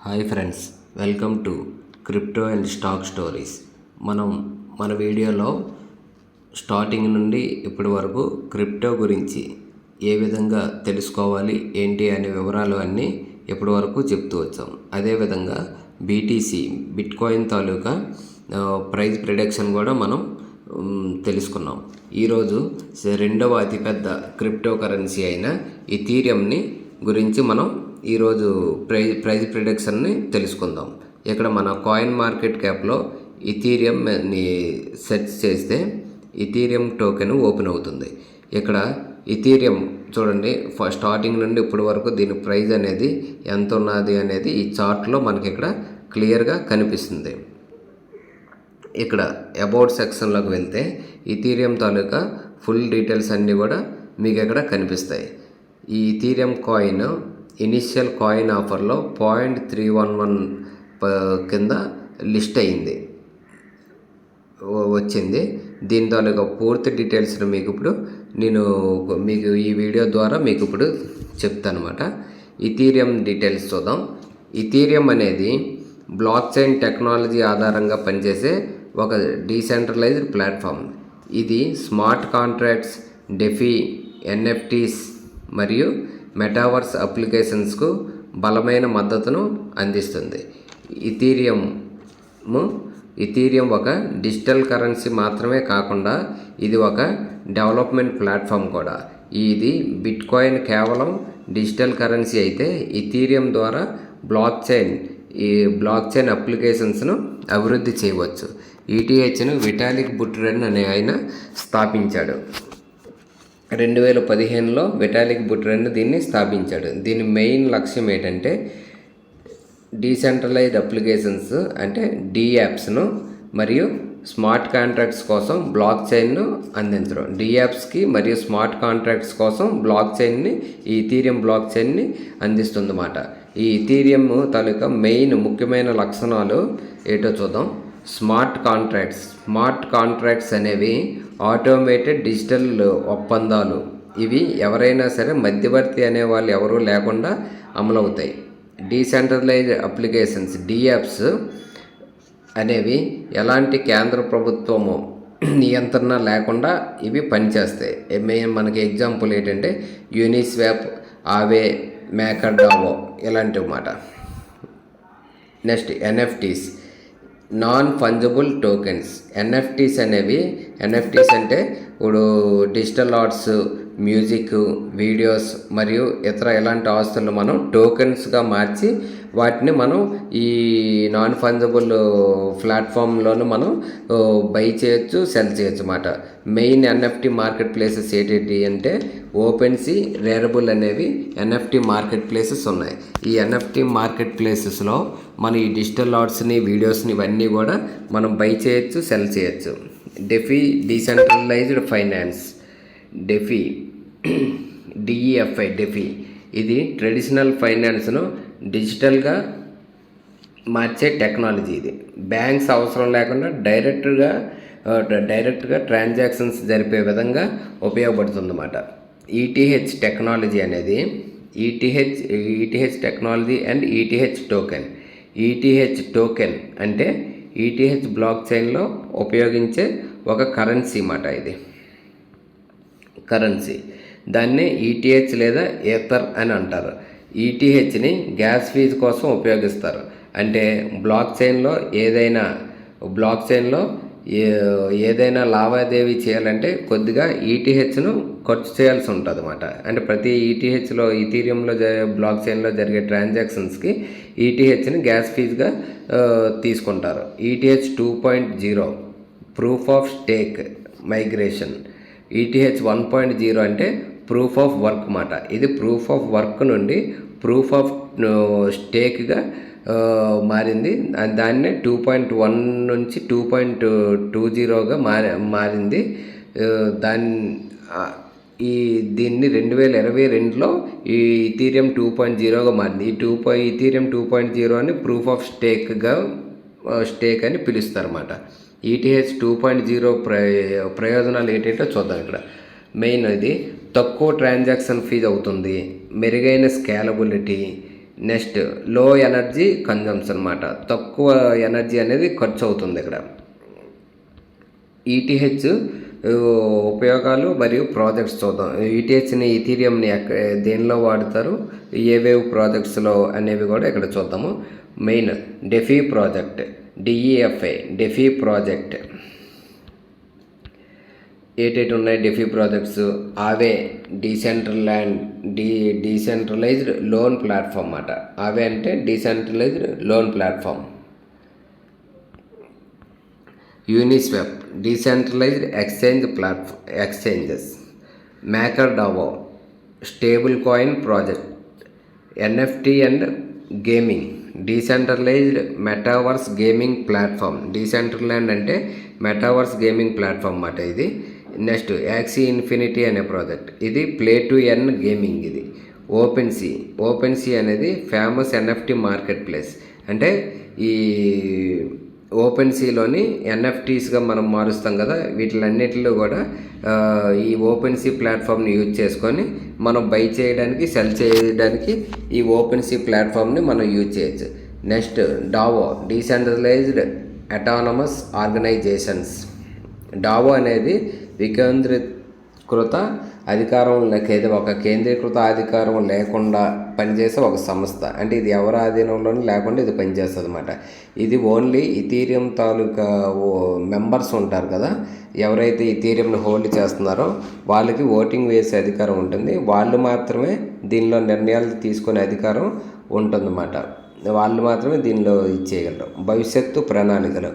Hi friends, welcome to crypto and stock stories. మన వీడియోలో starting నుండి ఇప్పటి వరకు క్రిప్టో గురించి ఏ విధంగా తెలుసుకోవాలి ఏంటి అనే వివరాలు అన్నీ ఇప్పటి వరకు చెప్తూ వచ్చాం. అదేవిధంగా బీటీసీ బిట్కాయిన్ తాలూకా ప్రైస్ ప్రిడిక్షన్ కూడా మనం తెలుసుకున్నాం. ఈరోజు రెండవ అతిపెద్ద క్రిప్టో కరెన్సీ అయిన ఇథీరియంని గురించి మనం ఈరోజు ప్రైజ్ ప్రిడిక్షన్ని తెలుసుకుందాం. ఇక్కడ మన కాయిన్ మార్కెట్ క్యాప్లో ఇథీరియంని సెర్చ్ చేస్తే ఇథీరియం టోకెన్ ఓపెన్ అవుతుంది. ఇక్కడ ఇథీరియం చూడండి, స్టార్టింగ్ నుండి ఇప్పటి వరకు దీని ప్రైజ్ అనేది ఎంత ఉన్నది అనేది ఈ చార్ట్లో మనకి ఇక్కడ క్లియర్గా కనిపిస్తుంది. ఇక్కడ అబౌట్ సెక్షన్లోకి వెళ్తే ఇథీరియం తాలూకా ఫుల్ డీటెయిల్స్ అన్నీ కూడా మీకు ఇక్కడ కనిపిస్తాయి. ఈ ఇథీరియం కాయిన్ ఇనిషియల్ కాయిన్ ఆఫర్లో 0.311 కింద లిస్ట్ అయింది వచ్చింది. దీని తాలూకా పూర్తి డీటెయిల్స్ మీకు ఈ వీడియో ద్వారా మీకు ఇప్పుడు చెప్తాను అనమాట. ఇథీరియం డీటెయిల్స్ చూద్దాం. ఇథీరియం అనేది బ్లాక్ చైన్ టెక్నాలజీ ఆధారంగా పనిచేసే ఒక డీసెంట్రలైజ్డ్ ప్లాట్ఫామ్. ఇది స్మార్ట్ కాంట్రాక్ట్స్, డెఫీ, ఎన్ఎఫ్టీస్ మరియు మెటావర్స్ అప్లికేషన్స్కు బలమైన మద్దతును అందిస్తుంది. ఇథీరియం ఒక డిజిటల్ కరెన్సీ మాత్రమే కాకుండా ఇది ఒక డెవలప్మెంట్ ప్లాట్ఫామ్ కూడా. ఇది బిట్కాయిన్ కేవలం డిజిటల్ కరెన్సీ అయితే ఇథీరియం ద్వారా బ్లాక్ చైన్ అప్లికేషన్స్ను అభివృద్ధి చేయవచ్చు. ఈటీహెచ్ను విటాలిక్ బుటెరిన్ అనే ఆయన స్థాపించాడు. 2015లో విటాలిక్ బుటెరిన్ దీన్ని స్థాపించాడు. దీని మెయిన్ లక్ష్యం ఏంటంటే డీసెంట్రలైజ్డ్ అప్లికేషన్స్ అంటే డియాప్స్ను మరియు స్మార్ట్ కాంట్రాక్ట్స్ కోసం బ్లాక్ చైన్ను అందించడం. డియాప్స్కి మరియు స్మార్ట్ కాంట్రాక్ట్స్ కోసం ఈ ఇథీరియం బ్లాక్ చైన్ని అందిస్తుందన్నమాట. ఈ ఇథీరియం తాలూకా ముఖ్యమైన లక్షణాలు ఏంటో చూద్దాం. స్మార్ట్ కాంట్రాక్ట్స్ అనేవి ఆటోమేటెడ్ డిజిటల్ ఒప్పందాలు. ఇవి ఎవరైనా సరే మధ్యవర్తి అనే వాళ్ళు ఎవరూ లేకుండా అమలవుతాయి. డీసెంట్రలైజ్డ్ అప్లికేషన్స్ డియాప్స్ అనేవి ఎలాంటి కేంద్ర ప్రభుత్వము నియంత్రణ లేకుండా ఇవి పనిచేస్తాయి. మనకి ఎగ్జాంపుల్ ఏంటంటే యూనిస్వాప్, ఆవే, మేకర్డావో ఇలాంటివి మాట. Next NFTs, non fungible tokens. NFTs అంటే ఇప్పుడు డిజిటల్ ఆర్ట్స్, మ్యూజిక్, వీడియోస్ మరియు ఇతర ఇలాంటి ఆస్తులను మనం టోకెన్స్గా మార్చి వాటిని మనం ఈ నాన్ ఫంజబుల్ ప్లాట్ఫామ్లోనూ మనం బై చేయొచ్చు, సెల్ చేయొచ్చు అన్నమాట. మెయిన్ ఎన్ఎఫ్టీ మార్కెట్ ప్లేసెస్ ఏంటి అంటే ఓపెన్సీ, రేరబుల్ అనేవి ఎన్ఎఫ్టీ మార్కెట్ ప్లేసెస్ ఉన్నాయి. ఈ ఎన్ఎఫ్టీ మార్కెట్ ప్లేసెస్లో మనం ఈ డిజిటల్ ఆర్ట్స్ని, వీడియోస్ని ఇవన్నీ కూడా మనం బై చేయొచ్చు, సెల్ చేయొచ్చు. DeFi, decentralised finance. డిఈఎఫ్ఐ ఇది ట్రెడిషనల్ ఫైనాన్స్ను డిజిటల్గా మార్చే టెక్నాలజీ. ఇది బ్యాంక్స్ అవసరం లేకుండా డైరెక్ట్గా ట్రాన్సాక్షన్స్ జరిపే విధంగా ఉపయోగపడుతుందన్నమాట. ఈటీహెచ్ టెక్నాలజీ అనేది ETH technology and ETH token. ETH token అంటే ఈటీహెచ్ బ్లాక్ చైన్లో ఉపయోగించే ఒక కరెన్సీ అన్నమాట. ఇది కరెన్సీ, దాన్నే ఈటీహెచ్ లేదా ఏథర్ అని అంటారు. ఈటీహెచ్ని గ్యాస్ ఫీజు కోసం ఉపయోగిస్తారు. అంటే బ్లాక్ చైన్లో ఏదైనా లావాదేవీ చేయాలంటే కొద్దిగా ఈటీహెచ్ను ఖర్చు చేయాల్సి ఉంటుంది అన్నమాట. అంటే ప్రతి ఇథీరియంలో బ్లాక్ చైన్లో జరిగే ట్రాన్సాక్షన్స్కి ఈటీహెచ్ని గ్యాస్ ఫీజుగా తీసుకుంటారు. ETH 2.0 proof of stake migration. ETH 1.0 అంటే ప్రూఫ్ ఆఫ్ వర్క్ మాట. ఇది ప్రూఫ్ ఆఫ్ వర్క్ నుండి ప్రూఫ్ ఆఫ్ స్టేక్గా మారింది. దాన్నే 2.1 నుంచి 2.20గా మారింది. దీన్ని 2022లో ఈ ఇథీరియం 2.0గా మారింది. ఇథీరియం 2.0 అని ప్రూఫ్ ఆఫ్ స్టేక్ అని పిలుస్తారు అన్నమాట. ఈటీహెచ్ 2.0 ప్రయోజనాలు ఏంటంటే చూద్దాం. ఇక్కడ మెయిన్ ఇది తక్కువ ట్రాన్సాక్షన్ ఫీజు అవుతుంది, మెరుగైన స్కేలబిలిటీ, నెక్స్ట్ లో ఎనర్జీ కన్జంప్షన్ అన్నమాట, తక్కువ ఎనర్జీ అనేది ఖర్చు అవుతుంది ఇక్కడ. ఈటీహెచ్ ఉపయోగాలు మరియు ప్రాజెక్ట్స్ చూద్దాం. ఈటీహెచ్ని ఈథీరియంని దేనిలో వాడతారు, ఏవేవి ప్రాజెక్ట్స్లో అనేవి కూడా ఇక్కడ చూద్దాము. Main DeFi project, D E F I DeFi project ఏటేటి ఉన్నాయి DeFi projects. Aave decentralized loan platform అన్నమాట. ఆవే అంటే decentralized loan platform. Uniswap decentralized exchanges. MakerDAO stable coin project. NFT and gaming decentralized metaverse gaming platform. Decentralized అంటే metaverse gaming platform అన్నమాట ఇది. Next Axie Infinity అనే project, ఇది play to earn gaming. ఇది OpenSea అనేది famous NFT market place. అంటే ఈ ఓపెన్సీలోని ఎన్ఎఫ్టీస్గా మనం మారుస్తాం కదా, వీటిలన్నిటిలో కూడా ఈ ఓపెన్సీ ప్లాట్ఫామ్ని యూజ్ చేసుకొని మనం బై చేయడానికి, సెల్ చేయడానికి ఈ ఓపెన్సీ ప్లాట్ఫామ్ని మనం యూజ్ చేయొచ్చు. Next DAO decentralized autonomous organisations. DAO అనేది వికేంద్రీకృత అధికారం ఒక కేంద్రీకృత అధికారం లేకుండా పనిచేసే ఒక సంస్థ. అంటే ఇది ఎవరి ఆధీనంలోనూ లేకుండా ఇది పనిచేస్తుంది అన్నమాట. ఇది ఓన్లీ ఇథీరియం తాలూకా మెంబర్స్ ఉంటారు కదా, ఎవరైతే ఇథీరియంని హోల్డ్ చేస్తున్నారో వాళ్ళకి ఓటింగ్ వేసే అధికారం ఉంటుంది. వాళ్ళు మాత్రమే దీనిలో నిర్ణయాలు తీసుకునే అధికారం ఉంటుందన్నమాట. వాళ్ళు మాత్రమే దీనిలో ఇచ్చేయగలరు. భవిష్యత్తు ప్రణాళికలు,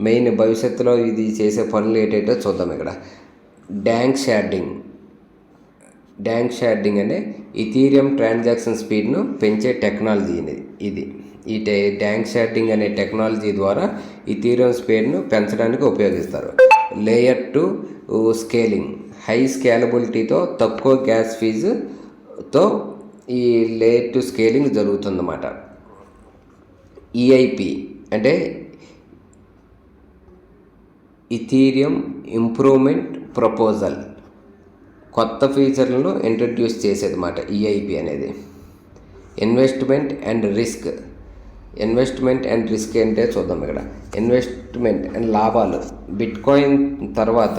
మెయిన్ భవిష్యత్తులో ఇది చేసే పనులు ఏంటంటే చూద్దాం. ఇక్కడ డ్యాంక్ షార్డింగ్ అనే ఇథీరియం ట్రాన్సాక్షన్ స్పీడ్ను పెంచే టెక్నాలజీ ఇది. ఈ డ్యాంక్ షార్డింగ్ అనే టెక్నాలజీ ద్వారా ఇథీరియం స్పీడ్ను పెంచడానికి ఉపయోగిస్తారు. లేయర్ 2 స్కేలింగ్, హై స్కేలబిలిటీతో తక్కువ గ్యాస్ ఫీజుతో ఈ లేయర్ 2 స్కేలింగ్ జరుగుతుందన్నమాట. ఈఐపి అంటే ఇథీరియం ఇంప్రూవ్మెంట్ ప్రపోజల్, కొత్త ఫీచర్లను ఇంట్రడ్యూస్ చేసేది అన్నమాట ఈఐపి అనేది. ఇన్వెస్ట్మెంట్ అండ్ రిస్క్ అంటే చూద్దాం. ఇక్కడ ఇన్వెస్ట్మెంట్ అండ్ లాభాలు. బిట్కాయిన్ తర్వాత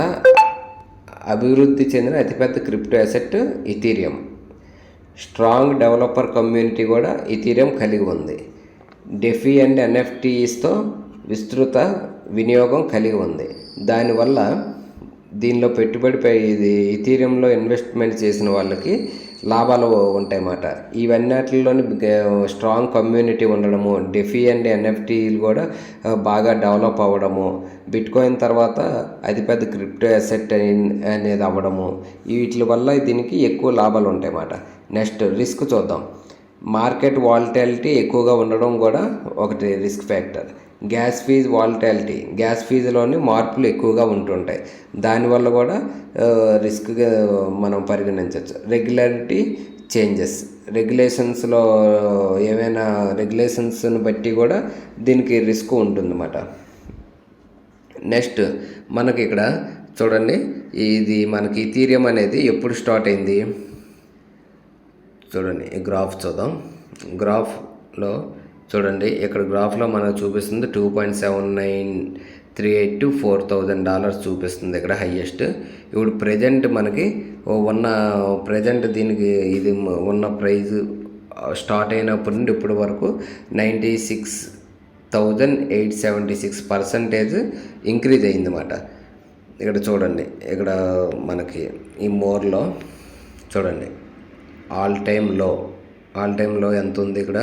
అభివృద్ధి చెందిన అతిపెద్ద crypto asset Ethereum. Strong developer community కూడా ఇథీరియం కలిగి ఉంది. డెఫీ అండ్ ఎన్ఎఫ్టీస్తో విస్తృత వినియోగం కలిగి ఉంది. దానివల్ల దీనిలో పెట్టుబడిపై ఇది ఇథీరియంలో ఇన్వెస్ట్మెంట్ చేసిన వాళ్ళకి లాభాలు ఉంటాయన్నమాట. ఇవన్నిటిలోని స్ట్రాంగ్ కమ్యూనిటీ ఉండడము, డెఫీ అండ్ ఎన్ఎఫ్టీలు కూడా బాగా డెవలప్ అవ్వడము, బిట్కాయిన్ తర్వాత అతిపెద్ద క్రిప్టో అసెట్ అనేది అవ్వడము, వీటి వల్ల దీనికి ఎక్కువ లాభాలు ఉంటాయన్నమాట. నెక్స్ట్ రిస్క్ చూద్దాం. మార్కెట్ వాలటాలిటీ ఎక్కువగా ఉండడం కూడా ఒకటి risk factor. Gas fees volatility, gas ఫీజులోని మార్పులు ఎక్కువగా ఉంటుంటాయి, దానివల్ల కూడా రిస్క్గా మనం పరిగణించవచ్చు. రెగ్యులారిటీ చేంజెస్, రెగ్యులేషన్స్లో ఏమైనా రెగ్యులేషన్స్ని బట్టి కూడా దీనికి రిస్క్ ఉంటుందన్నమాట. నెక్స్ట్ మనకి ఇక్కడ చూడండి, ఇది మనకి ఇథీరియం అనేది ఎప్పుడు స్టార్ట్ అయింది చూడండి. ఈ గ్రాఫ్ చూద్దాం. గ్రాఫ్లో చూడండి, ఇక్కడ గ్రాఫ్లో మనకు చూపిస్తుంది $2.7938 to $4,000 చూపిస్తుంది ఇక్కడ హయ్యెస్ట్. ఇప్పుడు ప్రజెంట్ మనకి దీనికి ఇది ఉన్న ప్రైజ్ స్టార్ట్ అయినప్పటి నుండి ఇప్పటి వరకు 96,876% ఇంక్రీజ్ అయిందన్నమాట. ఇక్కడ చూడండి, ఇక్కడ మనకి ఈ మోర్లో చూడండి ఆల్ టైమ్ లో ఎంత ఉంది ఇక్కడ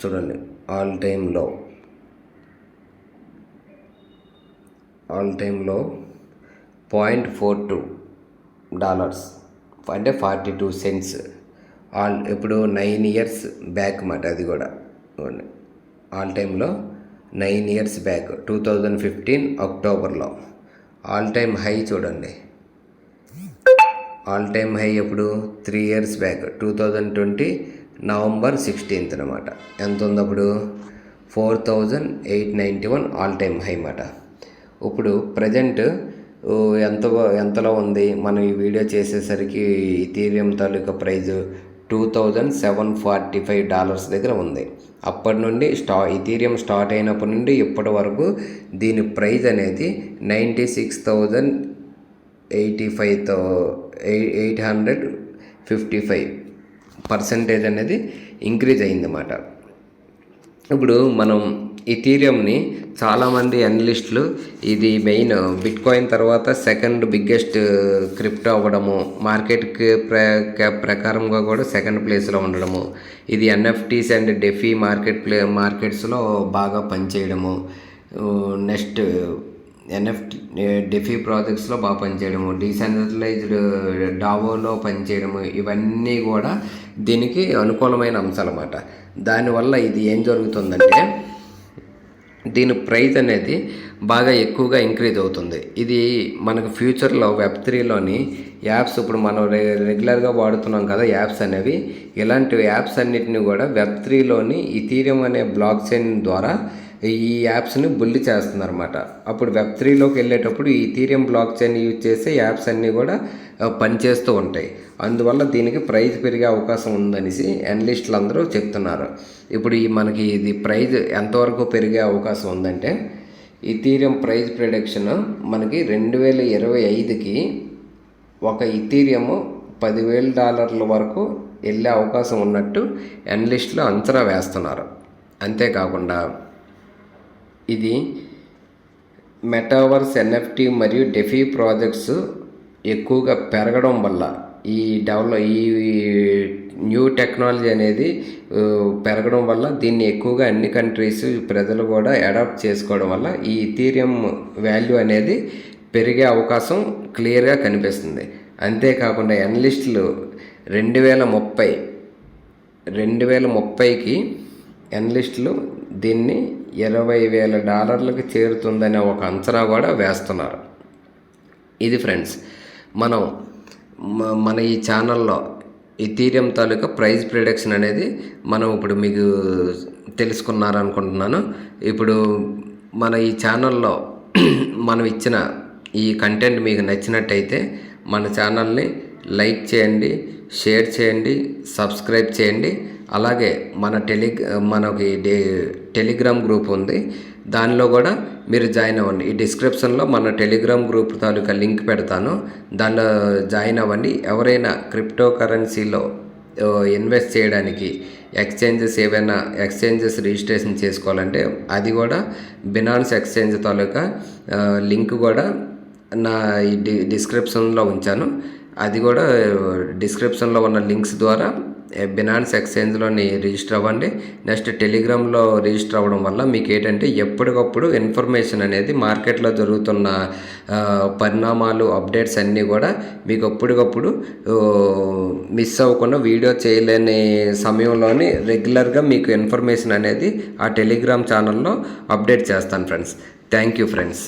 చూడండి. ఆల్ టైమ్ లో $0.42 అంటే 42 cents. ఇప్పుడు 9 years బ్యాక్ మాట. అది కూడా ఆల్ టైంలో 9 years బ్యాక్ 2015 అక్టోబర్లో. ఆల్ టైమ్ హై చూడండి, ఆల్ టైమ్ హై ఎప్పుడు 3 years బ్యాక్ 2020 November 16th అనమాట. ఎంత ఉంది అప్పుడు 4,891 ఆల్ టైమ్ హై అన్నమాట. ఇప్పుడు ప్రజెంట్ ఎంతలో ఉంది మనం ఈ వీడియో చేసేసరికి ఇథీరియం తాలూకా ప్రైజు $2,745 దగ్గర ఉంది. అప్పటి నుండి ఇథీరియం స్టార్ట్ అయినప్పటి నుండి ఇప్పటి వరకు దీని ప్రైజ్ అనేది 96,855% అనేది ఇంక్రీజ్ అయిందన్నమాట. ఇప్పుడు మనం ఇథీరియంని చాలామంది అనలిస్టులు ఇది మెయిన్ బిట్కాయిన్ తర్వాత సెకండ్ బిగ్గెస్ట్ క్రిప్టో అవ్వడము, మార్కెట్ ప్రకారంగా కూడా సెకండ్ ప్లేస్లో ఉండడము, ఇది ఎన్ఎఫ్టీస్ అండ్ డెఫీ మార్కెట్స్లో బాగా పనిచేయడము, నెక్స్ట్ డెఫీ ప్రాజెక్ట్స్లో బాగా పనిచేయడము, డీసెంట్రలైజ్డ్ డావోలో పనిచేయడము, ఇవన్నీ కూడా దీనికి అనుకూలమైన అంశాలు అన్నమాట. దానివల్ల ఇది ఏం జరుగుతుందంటే దీని ప్రైస్ అనేది బాగా ఎక్కువగా ఇంక్రీజ్ అవుతుంది. ఇది మనకు ఫ్యూచర్లో Web3లోని యాప్స్, ఇప్పుడు మనం రెగ్యులర్గా వాడుతున్నాం కదా యాప్స్ అనేవి, ఇలాంటి యాప్స్ అన్నిటిని కూడా Web3లోని ఇథీరియం అనే బ్లాక్ చైన్ ద్వారా ఈ యాప్స్ని బుల్లి చేస్తుందన్నమాట. అప్పుడు Web3లోకి వెళ్ళేటప్పుడు ఈ ఇథీరియం బ్లాక్ చైన్ యూజ్ చేసే యాప్స్ అన్నీ కూడా పనిచేస్తూ ఉంటాయి. అందువల్ల దీనికి ప్రైజ్ పెరిగే అవకాశం ఉందనేసి అనలిస్టులు అందరూ చెప్తున్నారు. ఇప్పుడు మనకి ఇది ప్రైజ్ ఎంతవరకు పెరిగే అవకాశం ఉందంటే, ఇథీరియం ప్రైజ్ ప్రిడిక్షన్ మనకి 2025కి ఒక ఇథీరియము $10,000 వరకు వెళ్ళే అవకాశం ఉన్నట్టు అనలిస్టులు అంచనా వేస్తున్నారు. అంతేకాకుండా ఇది మెటావర్స్, ఎన్ఎఫ్టీ మరియు డెఫీ ప్రాజెక్ట్స్ ఎక్కువగా పెరగడం వల్ల ఈ న్యూ టెక్నాలజీ అనేది పెరగడం వల్ల దీన్ని ఎక్కువగా అన్ని కంట్రీస్ ప్రజలు కూడా అడాప్ట్ చేసుకోవడం వల్ల ఈ ఇథీరియం వాల్యూ అనేది పెరిగే అవకాశం క్లియర్గా కనిపిస్తుంది. అంతేకాకుండా అనలిస్టులు 2030కి అనలిస్టులు దీన్ని $20,000 చేరుతుందనే ఒక అంచనా కూడా వేస్తున్నారు. ఇది ఫ్రెండ్స్, మన ఈ ఛానల్లో ఇథీరియం తాలూకా ప్రైజ్ ప్రిడిక్షన్ అనేది మనం ఇప్పుడు మీకు తెలుసుకున్నారనుకుంటున్నాను. ఇప్పుడు మన ఈ ఛానల్లో మనం ఇచ్చిన ఈ కంటెంట్ మీకు నచ్చినట్టయితే మన ఛానల్ని లైక్ చేయండి, షేర్ చేయండి, సబ్స్క్రైబ్ చేయండి. అలాగే మనకి టెలిగ్రామ్ గ్రూప్ ఉంది, దానిలో కూడా మీరు జాయిన్ అవ్వండి. ఈ డిస్క్రిప్షన్లో మన టెలిగ్రామ్ గ్రూప్ తాలూకా లింక్ పెడతాను, దానిలో జాయిన్ అవ్వండి. ఎవరైనా క్రిప్టో కరెన్సీలో ఇన్వెస్ట్ చేయడానికి ఏవైనా ఎక్స్చేంజెస్ రిజిస్ట్రేషన్ చేసుకోవాలంటే అది కూడా బినాన్స్ ఎక్స్చేంజ్ తాలూకా లింక్ కూడా నా ఈ డిస్క్రిప్షన్లో ఉంచాను. అది కూడా డిస్క్రిప్షన్లో ఉన్న లింక్స్ ద్వారా బినాన్స్ ఎక్స్చేంజ్లోని రిజిస్టర్ అవ్వండి. నెక్స్ట్ టెలిగ్రామ్లో రిజిస్టర్ అవ్వడం వల్ల మీకు ఏంటంటే ఎప్పటికప్పుడు ఇన్ఫర్మేషన్ అనేది మార్కెట్లో జరుగుతున్న పరిణామాలు, అప్డేట్స్ అన్నీ కూడా మీకు అప్పటికప్పుడు మిస్ అవ్వకుండా వీడియో చేయలేని సమయంలోని రెగ్యులర్గా మీకు ఇన్ఫర్మేషన్ అనేది ఆ టెలిగ్రామ్ ఛానల్లో అప్డేట్ చేస్తాను ఫ్రెండ్స్. Thank you friends.